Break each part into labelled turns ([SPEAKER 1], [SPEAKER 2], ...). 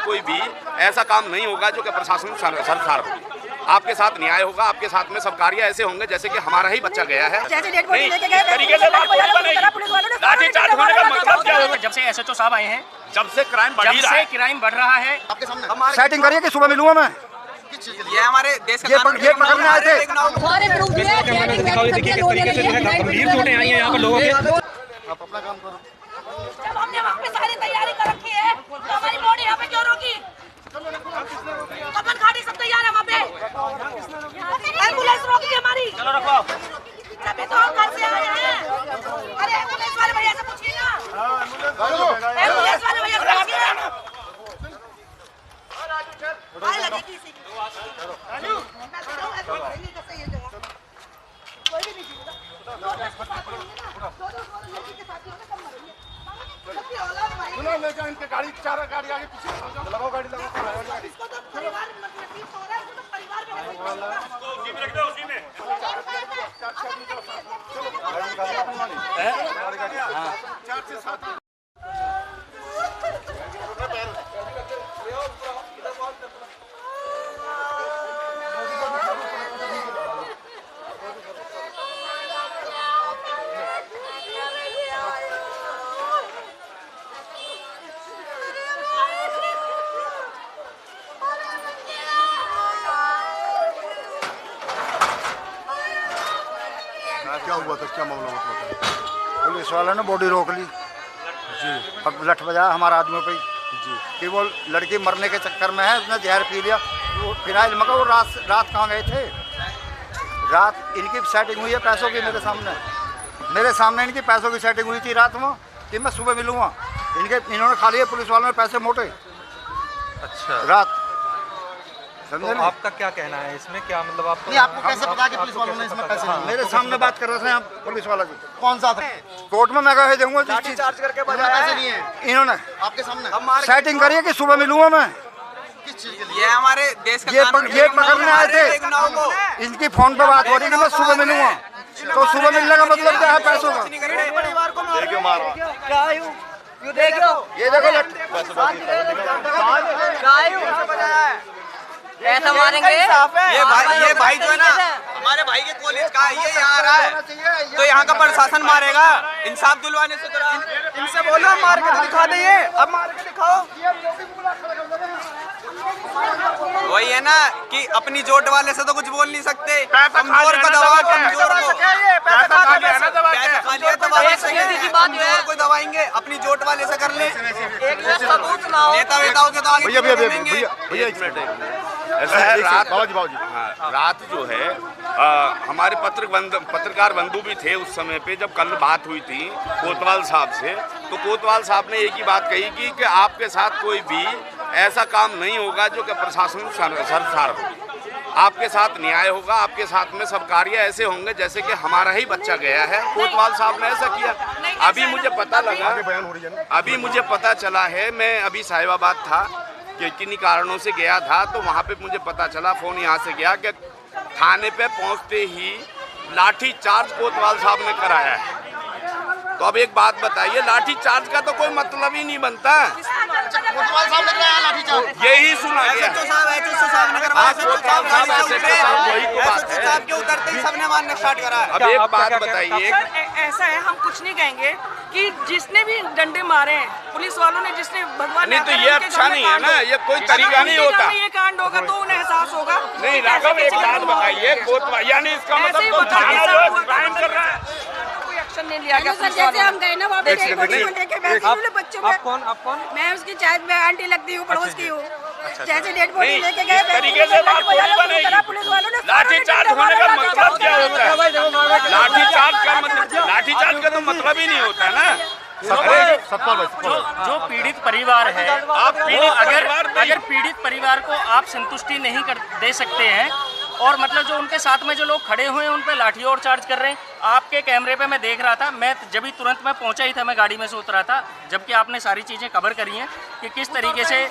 [SPEAKER 1] साथ कोई भी ऐसा काम नहीं होगा जो कि प्रशासन सरकार होगी। आपके साथ न्याय होगा, आपके साथ में सब कार्य ऐसे होंगे जैसे कि हमारा ही बच्चा गया है।
[SPEAKER 2] नहीं, इस तरीके से बात थोड़ी बनेगी। लाठीचार्ज होने का मतलब क्या होगा?
[SPEAKER 3] जब से एसएचओ साहब आए हैं,
[SPEAKER 2] जब से क्राइम बढ़ रहा है।
[SPEAKER 4] आपके सामने सेटिंग करिए कि सुबह मिलूंगा मैं।
[SPEAKER 5] ये हमारे देश
[SPEAKER 4] ये पकड़ने आए थे।
[SPEAKER 2] गंभीर चोटें आई हैं यहाँ पर लोगों के।
[SPEAKER 4] आप अपना काम करो।
[SPEAKER 6] जब हमने वहाँ पे सारी तैयारी कर रखी है तो हमारी बॉडी यहाँ पे क्यों रोकी? अपन घाटी सब तैयार है वहाँ पे। एम्बुलेंस रोक दी हमारी।
[SPEAKER 2] चलो रखो।
[SPEAKER 6] तभी तो हम घर से आए हैं। अरे एम्बुलेंस वाले भैया से पूछिए ना। एम्बुलेंस वाले भैया से पूछिए। आए लगी किसी की। कोई भी नहीं जीता।
[SPEAKER 4] लेकर इनके गाड़ी 4 गाड़ी आगे पीछे लगाओ, गाड़ी लगाओ।
[SPEAKER 6] इसको तो परिवार में तकलीफ हो रहा है, इसको तो परिवार में
[SPEAKER 2] उसी में रख दो, उसी में।
[SPEAKER 4] क्या हुआ था, क्या मामला हुआ? पुलिस वाले ने बॉडी रोक ली जी। अब लठ बजा हमारा आदमियों पे जी कि वो लड़की मरने के चक्कर में है, उसने जहर पी लिया। वो फिनाइल मगर वो रात कहाँ गए थे? रात इनकी सेटिंग हुई है पैसों की, मेरे सामने इनकी पैसों की सेटिंग हुई थी रात में कि मैं सुबह मिलूँगा। इन्होंने खा लिए पुलिस वालों ने पैसे मोटे।
[SPEAKER 7] अच्छा,
[SPEAKER 4] रात
[SPEAKER 7] तो आपका क्या कहना है इसमें? क्या मतलब
[SPEAKER 4] आपको कैसे पता कि पुलिस वालों ने इसमें पैसे लिए? मेरे सामने बात कर रहे थे आप पुलिस वाला जी। कौन सा था? कोर्ट में मैं कहे दूंगा जिस चीज
[SPEAKER 5] चार्ज करके पैसे लिए
[SPEAKER 4] इन्होंने आपके सामने। सेटिंग करिए कि सुबह मिलूंगा मैं। किस चीज के लिए?
[SPEAKER 5] ये हमारे देश का
[SPEAKER 4] ये पकड़ने आए थे। इनकी फोन पे बात हो रही है कि मैं सुबह मिलूंगा। तो सुबह मिलने का मतलब क्या है? पैसों का।
[SPEAKER 5] परिवार को
[SPEAKER 4] ये देखो
[SPEAKER 3] ऐसा मारेंगे।
[SPEAKER 5] ये भाई जो है ना हमारे भाई के कॉलेज का है, ये यहाँ आ रहा है तो यहाँ का प्रशासन मारेगा। इंसाफ दिलवाने से इनसे बोलो मार के दिखा दे। ये अब मार के दिखाओ। वही है ना कि अपनी जोट वाले से तो कुछ बोल नहीं सकते। कमजोर को दबा, कमजोर को दबाएंगे, अपनी जोट वाले से कर ले। नेता वेताओं के तो आगे
[SPEAKER 1] रात जो है हमारे पत्रकार बंधु भी थे उस समय पे जब कल बात हुई थी कोतवाल साहब से। तो कोतवाल साहब ने एक ही बात कही कि आपके साथ कोई भी ऐसा काम नहीं होगा जो कि प्रशासन सरकार होगी। आपके साथ न्याय होगा, आपके साथ में सब कार्य ऐसे होंगे जैसे कि हमारा ही बच्चा गया है। कोतवाल साहब ने ऐसा किया। अभी मुझे पता लगा, अभी मुझे पता चला है, मैं अभी साहिबाबाद था कि किन्हीं कारणों से गया था, तो वहाँ पे मुझे पता चला, फ़ोन यहाँ से गया कि थाने पे पहुँचते ही लाठी चार्ज कोतवाल साहब ने कराया है। तो अब एक बात बताइए, लाठी चार्ज का तो कोई मतलब ही नहीं बनता।
[SPEAKER 4] कोतवाल साहब ने कराया लाठी चार्ज।
[SPEAKER 1] यही सुना गया।
[SPEAKER 5] उतरते ही सबने मारना स्टार्ट करा।
[SPEAKER 1] अब एक बात बताइए।
[SPEAKER 8] ऐसा है, हम कुछ नहीं कहेंगे कि जिसने भी डंडे मारे हैं पुलिस वालों ने, जिसने भगवान
[SPEAKER 1] नहीं तो ये अच्छा नहीं है ना, ये कोई तरीका नहीं होता।
[SPEAKER 8] ये कांड होगा तो उन्हें एहसास होगा।
[SPEAKER 1] नहीं राघव, एक बात बताइए, कोतवाल यानी इसका मतलब तो थाना जो है क्राइम कर रहा है,
[SPEAKER 8] कोई एक्शन नहीं लिया गया।
[SPEAKER 6] जैसे हम गए ना वहाँ पे बच्चों में,
[SPEAKER 7] आप कौन?
[SPEAKER 6] मैं उसकी चाय में आंटी लगती हूँ, पड़ोस की हूँ। जैसे डेड बॉडी लेके गए,
[SPEAKER 2] इस तरीके से बात थोड़ी बनेगी। लाठीचार्ज होने का मतलब क्या होता है? लाठीचार्ज का तो मतलब ही नहीं होता है ना।
[SPEAKER 3] जो पीड़ित परिवार है, अगर पीड़ित परिवार को आप संतुष्टि नहीं दे सकते हैं और मतलब जो उनके साथ में जो लोग खड़े हुए हैं उन पे लाठी और चार्ज कर रहे हैं। आपके कैमरे पे मैं देख रहा था, मैं जब ही तुरंत मैं पहुंचा ही था, मैं गाड़ी में से उतरा था, जबकि आपने सारी चीज़ें कवर करी हैं कि किस तरीके से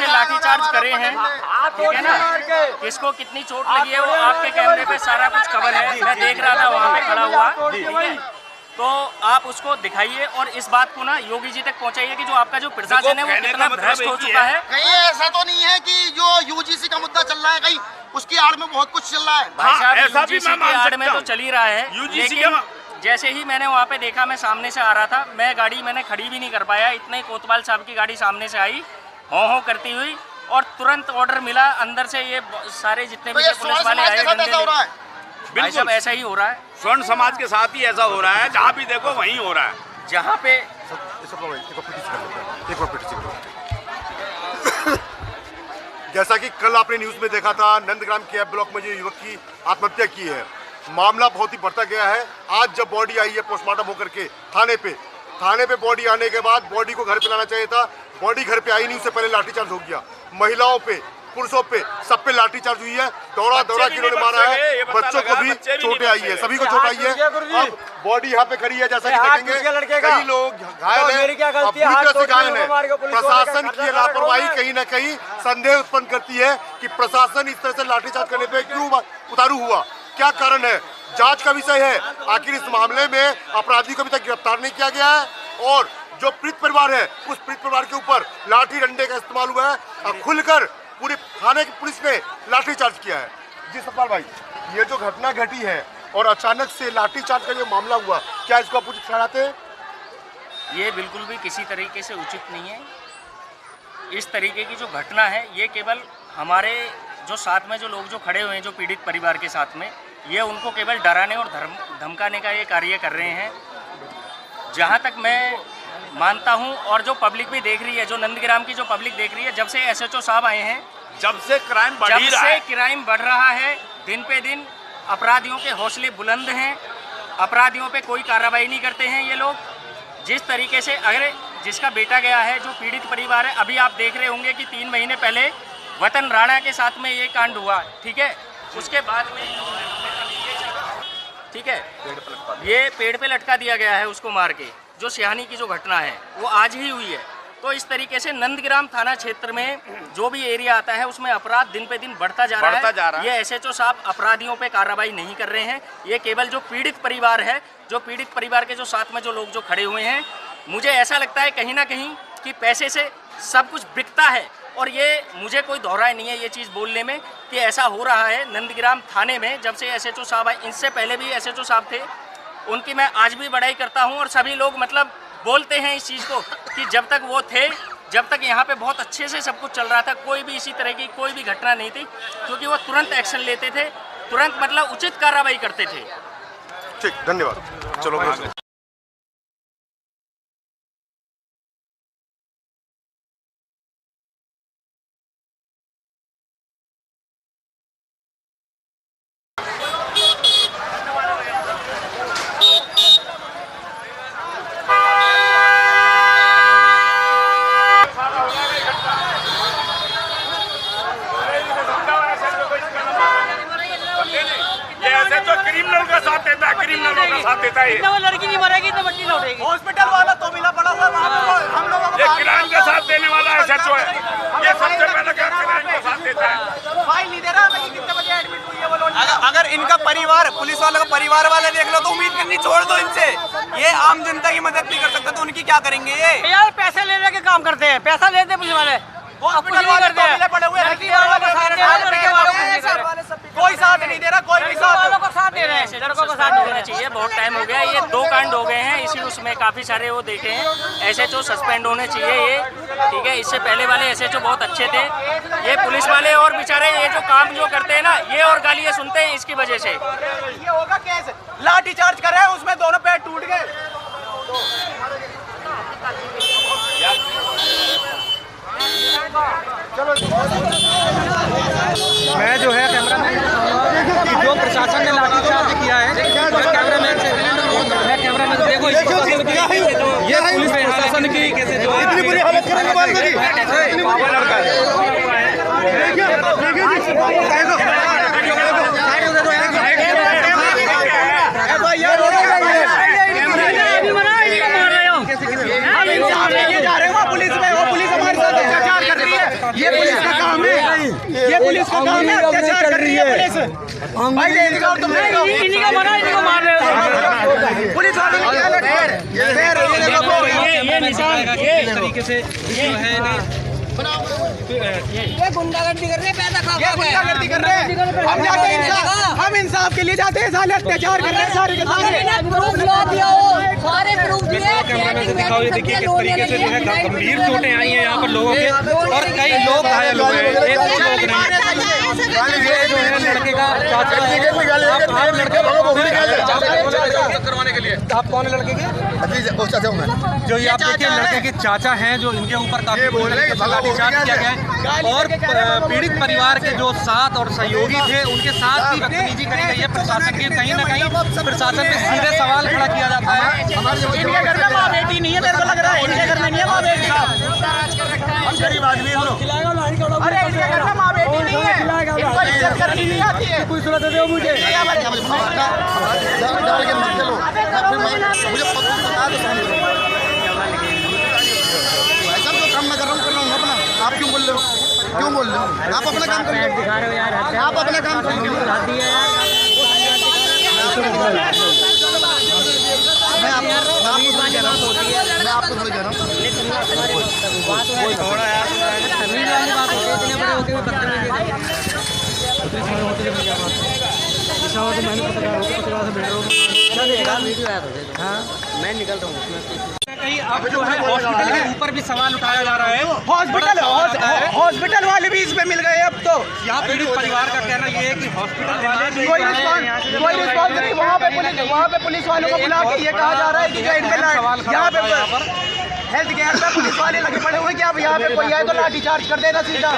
[SPEAKER 3] लाठी चार्ज करे हैं, ठीक है ना, किसको कितनी चोट लगी है, वो आपके कैमरे पे सारा कुछ कवर है। मैं देख रहा था वहाँ पे खड़ा हुआ, ठीक है। तो आप उसको दिखाइए और इस बात को ना योगी जी तक पहुंचाइए कि जो आपका जो प्रशासन है वो कितना भ्रष्ट हो चुका है।
[SPEAKER 9] कहीं ऐसा तो नहीं है कि जो यूजीसी का मुद्दा चल रहा है कहीं उसकी आड़ में बहुत कुछ चल रहा है।
[SPEAKER 3] भाई साहब
[SPEAKER 1] ऐसा भी
[SPEAKER 3] यूजीसी
[SPEAKER 1] मैं
[SPEAKER 3] की
[SPEAKER 1] मान
[SPEAKER 3] आड़ में
[SPEAKER 1] सकता
[SPEAKER 3] तो
[SPEAKER 1] हूं।
[SPEAKER 3] चल ही रहा है,
[SPEAKER 1] यूजीसी
[SPEAKER 3] लेकिन
[SPEAKER 1] का
[SPEAKER 3] जैसे ही मैंने वहाँ पे देखा, मैं सामने से आ रहा था, मैं गाड़ी मैंने खड़ी भी नहीं कर पाया, इतने कोतवाल साहब की गाड़ी सामने से आई हों करती हुई और तुरंत ऑर्डर मिला अंदर से, ये सारे जितने भी पुलिस वाले आए भाई साहब ऐसा ही हो रहा है।
[SPEAKER 1] स्वर्ण समाज के साथ ही ऐसा हो रहा है, जहाँ भी देखो वहीं हो रहा है।
[SPEAKER 3] जहाँ पे
[SPEAKER 10] जैसा कि कल आपने न्यूज में देखा था, नंदग्राम के ब्लॉक में जो युवक की आत्महत्या की है, मामला बहुत ही बढ़ता गया है। आज जब बॉडी आई है पोस्टमार्टम होकर के थाने पे बॉडी आने के बाद बॉडी को घर पे लाना चाहिए था, बॉडी घर पे आई नहीं, उससे पहले लाठीचार्ज हो गया। महिलाओं पे, पुरुषों पे, सब पे लाठीचार्ज हुई है, दौड़ा के इन्होंने मारा है, बच्चों को भी चोटें आई है, सभी को चोट आई है। अब बॉडी यहाँ पे खड़ी है, जैसा कि देखेंगे कई लोग घायल हैं, घायल है। प्रशासन की लापरवाही कहीं ना कहीं संदेह उत्पन्न करती है कि प्रशासन इस तरह से लाठीचार्ज करने पे क्यों उतारू हुआ, क्या कारण है, जांच का विषय है। आखिर इस मामले में अपराधी को अभी तक गिरफ्तार नहीं किया गया है और जो पीड़ित परिवार है उस पीड़ित परिवार के ऊपर लाठी डंडे का इस्तेमाल हुआ है और खुलकर पूरे थाने की पुलिस ने लाठीचार्ज किया है। जी सतपाल भाई, ये जो घटना घटी है और अचानक से लाठीचार्ज का जो मामला हुआ, क्या इसको आप उचित ठहराते हैं?
[SPEAKER 3] ये बिल्कुल भी किसी तरीके से उचित नहीं है। इस तरीके की जो घटना है ये केवल हमारे जो साथ में जो लोग जो खड़े हुए हैं जो पीड़ित परिवार के साथ में, ये उनको केवल डराने और धमकाने का ये कार्य कर रहे हैं। जहाँ तक मैं मानता हूँ और जो पब्लिक भी देख रही है, जो नंदग्राम की जो पब्लिक देख रही है, जब से एसएचओ साहब आए हैं,
[SPEAKER 1] जब से क्राइम
[SPEAKER 3] बढ़ रहा है, दिन पे दिन अपराधियों के हौसले बुलंद हैं, अपराधियों पे कोई कार्रवाई नहीं करते हैं ये लोग। जिस तरीके से अगर जिसका बेटा गया है, जो पीड़ित परिवार है, अभी आप देख रहे होंगे कि 3 महीने पहले वतन राणा के साथ में ये कांड हुआ, ठीक है, उसके बाद में ठीक है ये पेड़ पे लटका दिया गया है उसको मार के। जो सिहानी की जो घटना है वो आज ही हुई है। तो इस तरीके से नंदग्राम थाना क्षेत्र में जो भी एरिया आता है उसमें अपराध दिन पे दिन बढ़ता जा रहा है। ये एसएचओ साहब अपराधियों पे कार्रवाई नहीं कर रहे हैं, ये केवल जो पीड़ित परिवार है, जो पीड़ित परिवार के जो साथ में जो लोग जो खड़े हुए हैं, मुझे ऐसा लगता है कहीं ना कहीं कि पैसे से सब कुछ बिकता है। और ये मुझे कोई दोहराए नहीं है ये चीज़ बोलने में कि ऐसा हो रहा है नंदग्राम थाने में। जब से एसएचओ साहब आए, इनसे पहले भी एसएचओ साहब थे, उनकी मैं आज भी बड़ाई करता हूं और सभी लोग मतलब बोलते हैं इस चीज़ को कि जब तक वो थे, जब तक यहाँ पे बहुत अच्छे से सब कुछ चल रहा था, कोई भी इसी तरह की कोई भी घटना नहीं थी, क्योंकि वो तुरंत एक्शन लेते थे, तुरंत मतलब उचित कार्रवाई करते थे।
[SPEAKER 10] ठीक, धन्यवाद। चलो
[SPEAKER 2] वो लड़की नहीं मरेगी तो मट्टी ना उठेगी।
[SPEAKER 5] हॉस्पिटल वाला तो मिला पड़ा हुआ हम लोगों को,
[SPEAKER 1] ये क्राइम का साथ देने वाला एसएचओ है, ये सबसे पहले क्राइम का साथ देता है।
[SPEAKER 5] फाइल नहीं दे रहा, कितने बजे एडमिट हुई है वो लोग। अगर इनका परिवार, पुलिस वालों का परिवार वाले देख लो तो उम्मीद करनी छोड़ दो इनसे। ये आम जनता की मदद नहीं कर सकता तो उनकी क्या करेंगे? ये
[SPEAKER 2] यार पैसे ले के काम करते हैं, पैसा लेते हैं पुलिस वाले,
[SPEAKER 5] हॉस्पिटल वाले तो मिले पड़े हुए हैं, कोई साथ नहीं दे रहा, कोई भी
[SPEAKER 2] साथ दे रहे हैं,
[SPEAKER 3] लड़कों को साथ देना चाहिए। बहुत टाइम हो गया, ये 2 कांड हो गए हैं इसी उसमें, काफ़ी सारे वो देखे हैं। एसएचओ सस्पेंड होने चाहिए ये, ठीक है। इससे पहले वाले एसएचओ बहुत अच्छे थे, ये पुलिस वाले और बेचारे ये जो काम जो करते हैं ना, ये और गालियाँ सुनते हैं इसकी वजह से।
[SPEAKER 5] ये होगा केस, लाठी चार्ज कर रहे हैं, उसमें दोनों पैर टूट गए।
[SPEAKER 7] मैं जो है कैमरामैन कि जो प्रशासन ने लाठीचार्ज किया है, मैं कैमरामैन देखो ये पुलिस प्रशासन की इतनी बुरी हालत ये पुलिस का काम है, ये पुलिस का काम है, अत्याचार कर रही है पुलिस।
[SPEAKER 5] भाई इन्हीं का मना, इन्हीं को मार रहे हो पुलिस वाले
[SPEAKER 7] ये निशान इस तरीके से जो है ना
[SPEAKER 6] ये गुंडागर्दी कर रहे हैं, पैसा खा
[SPEAKER 5] ये गुंडागर्दी कर रहे हैं। हम इंसाफ के लिए जाते हैं, साले अत्याचार कर रहे हैं सारे के सारे।
[SPEAKER 6] सारे प्रूफ दिए।
[SPEAKER 7] दिखाओ, ये देखिए किस तरीके से जो है गंभीर चोटें आई हैं यहाँ पर लोगों के, और कई लोग घायल हुए हैं। एक लोग नहीं, ये जो है लड़के का चाचा है। आप लड़के करवाने के लिए आप कौन है लड़के के? जो ये आप देखिए लड़के के चाचा हैं, जो इनके ऊपर काफी लाठीचार्ज किया गया है, और पीड़ित परिवार के जो साथ और सहयोगी थे उनके साथ भी बदतमीजी करी गई है प्रशासन की। कहीं ना कहीं प्रशासन पे सीधे सवाल खड़ा किया जाता है।
[SPEAKER 5] इनके घर में माँ बेटी नहीं है, तेरे को लग रहा है इनके घर में नहीं है माँ बेटी। हम गरीब आदमी हम लोग। अरे इनके घर में माँ बेटी नहीं है, इनको इज्जत करनी नहीं आती है। कोई सूरत दे मुझे
[SPEAKER 9] डाल के मत चलो, मुझे पता भाई साहब तो काम मैं कर रहा हूँ अपना। आप क्यों बोल रहे हो? क्यों बोल रहे हो? आप अपना काम करो, आप अपना काम करो। मैं आपको थोड़ी कह रहा हूँ।
[SPEAKER 7] मैं निकल रहा हूँ कहीं। अब जो है हॉस्पिटल के ऊपर भी सवाल उठाया जा रहा है।
[SPEAKER 5] हॉस्पिटल वाले भी इसमें मिल गए। अब तो
[SPEAKER 7] यहाँ पीड़ित परिवार का कहना ये है कि हॉस्पिटल वाले भी
[SPEAKER 5] कोई रिस्पॉन्स नहीं। वहाँ पे पुलिस वालों को बुला के ये कहा जा रहा है कि यहाँ पे हेल्थ केयर में पुलिस वाले लगे पड़े हुए कि अब यहाँ पे कोई आए तो लाठी चार्ज कर देना सीधा।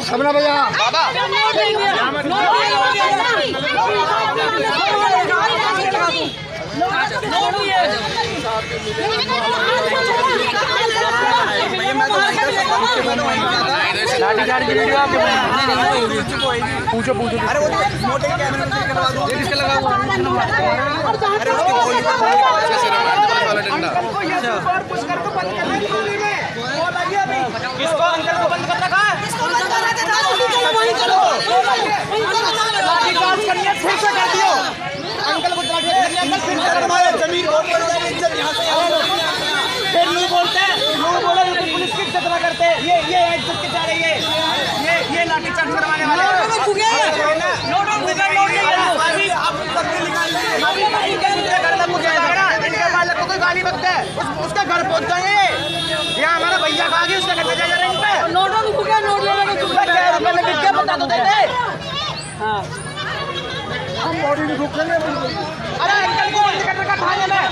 [SPEAKER 9] सबना भैया बाबा
[SPEAKER 5] पूछो अरे वो मोटे कैमरे में किसका लगा हुआ? अरे उसके किसको अंकल को बंद कर रखा है? फिर से कर दियो अंकल को जमीन फिर लोग बोलते हैं, लोग बोले पुलिस की इज्जत ना करते, ये इज्जत के चाह रही है, ये लाठीचार्ज करवाने वाले इनके मालिक को कोई गाली बकता है उसका घर पहुंच जाएंगे। यहाँ हमारा भैया खा गया, उसका घर पे जा रहे हैं इन पे नोटों क्या बता तो देते। हम बॉडी नहीं रुकेंगे। अरे अंकल को बंद कर रखा थाने में।